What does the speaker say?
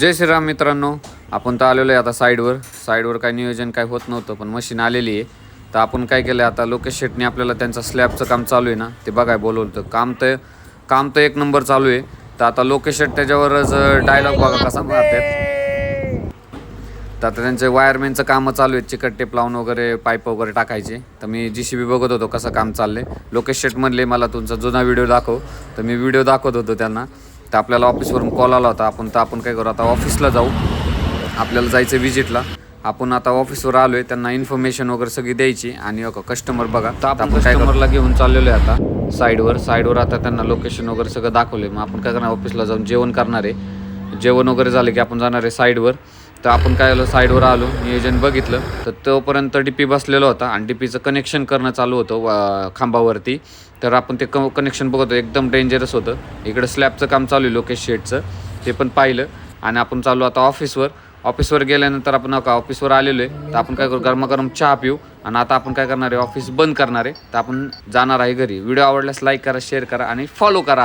जय श्रीराम मित्रांनो. आपण तर आलेलो आहे आता साईडवर काही नियोजन काय होत नव्हतं, पण मशीन आलेली आहे. तर आपण काय केलं आता, लोकेश शेटने आपल्याला त्यांचं स्लॅबचं काम चालू आहे ना, ते बघाय बोलवलं. तर काम तर एक नंबर चालू आहे. तर आता लोकेश शेट त्याच्यावरच डायलॉग बघा कसा मारतात. तर आता त्यांचे वायरमॅनचं कामं चालू आहेत, चिकट टेप लावून वगैरे पाईप वगैरे टाकायचे. तर मी JCB बघत होतो कसं काम चाललंय. लोकेश शेट म्हणले मला तुमचा जुना व्हिडिओ दाखव. तर मी व्हिडिओ दाखवत होतो त्यांना. तर आपल्याला ऑफिसवरून कॉल आला होता. आपण काय करू आता, ऑफिसला जाऊ. आपल्याला जायचं विजिटला. आपण आता ऑफिसवर आलो आहे, त्यांना इन्फॉर्मेशन वगैरे सगळी द्यायची. आणि कस्टमर बघा, तर आपण कस्टमरला घेऊन चाललेलो आहे आता साईडवर आता त्यांना लोकेशन वगैरे सगळं दाखवलं आहे. मग आपण काय करणार, ऑफिसला जाऊन जेवण करणार आहे. जेवण वगैरे झालं की आपण जाणार आहे साईडवर. तर आपण काय आलो, साईडवर आलो, नियोजन बघितलं. तर तोपर्यंत DP बसलेला होता आणि DPचं कनेक्शन करणं चालू होतं खांबावरती. तर आपण ते कनेक्शन बघत होतो, एकदम डेंजरस होतं. इकडं स्लॅबचं काम चालू आहे लोकेश शेटचं, ते पण पाहिलं. आणि आपण चालू आता ऑफिसवर गेल्यानंतर आपण ऑफिसवर आलेलो आहे. तर आपण काय करू, गरमागरम चहा पिऊ. आणि आता आपण काय करणार आहे, ऑफिस बंद करणार आहे. तर आपण जाणार आहे घरी. व्हिडिओ आवडल्यास लाईक करा, शेअर करा आणि फॉलो करा.